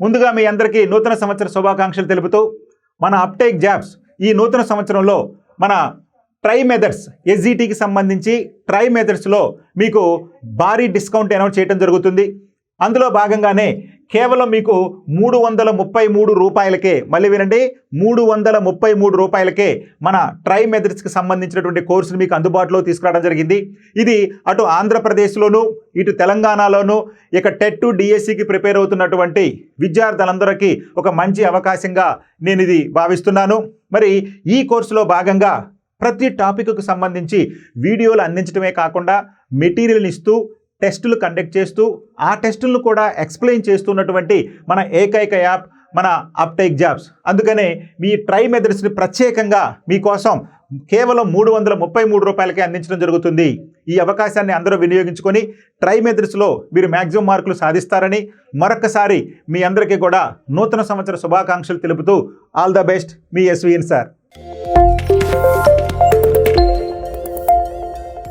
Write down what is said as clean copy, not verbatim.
ముందుగా మీ అందరికీ నూతన సంవత్సర శుభాకాంక్షలు తెలుపుతూ మన అప్టేక్ జాబ్స్ ఈ నూతన సంవత్సరంలో మన ట్రై మెథడ్స్ ఎస్జిటికి సంబంధించి ట్రై మెథడ్స్లో మీకు భారీ డిస్కౌంట్ అనౌన్స్ చేయడం జరుగుతుంది. అందులో భాగంగానే కేవలం మీకు 333 రూపాయలకే, మళ్ళీ వినండి, 333 రూపాయలకే మన ట్రై మెథడ్స్కి సంబంధించినటువంటి కోర్సును మీకు అందుబాటులో తీసుకురావడం జరిగింది. ఇది అటు ఆంధ్రప్రదేశ్లోను ఇటు తెలంగాణలోను ఇక టెట్ డిఎస్సికి ప్రిపేర్ అవుతున్నటువంటి విద్యార్థులందరికీ ఒక మంచి అవకాశంగా నేను ఇది భావిస్తున్నాను. మరి ఈ కోర్సులో భాగంగా ప్రతి టాపిక్కు సంబంధించి వీడియోలు అందించడమే కాకుండా మెటీరియల్ని ఇస్తూ టెస్టులు కండక్ట్ చేస్తూ ఆ టెస్టులను కూడా ఎక్స్ప్లెయిన్ చేస్తున్నటువంటి మన ఏకైక యాప్ మన అప్టేక్ జాబ్స్. అందుకనే మీ ట్రై మెథడ్స్ని ప్రత్యేకంగా మీకోసం కేవలం 333 రూపాయలకే అందించడం జరుగుతుంది. ఈ అవకాశాన్ని అందరూ వినియోగించుకొని ట్రై మెథడ్స్లో మీరు మ్యాక్సిమం మార్కులు సాధిస్తారని మరొకసారి మీ అందరికీ కూడా నూతన సంవత్సర శుభాకాంక్షలు తెలుపుతూ all the best, me SVN sir.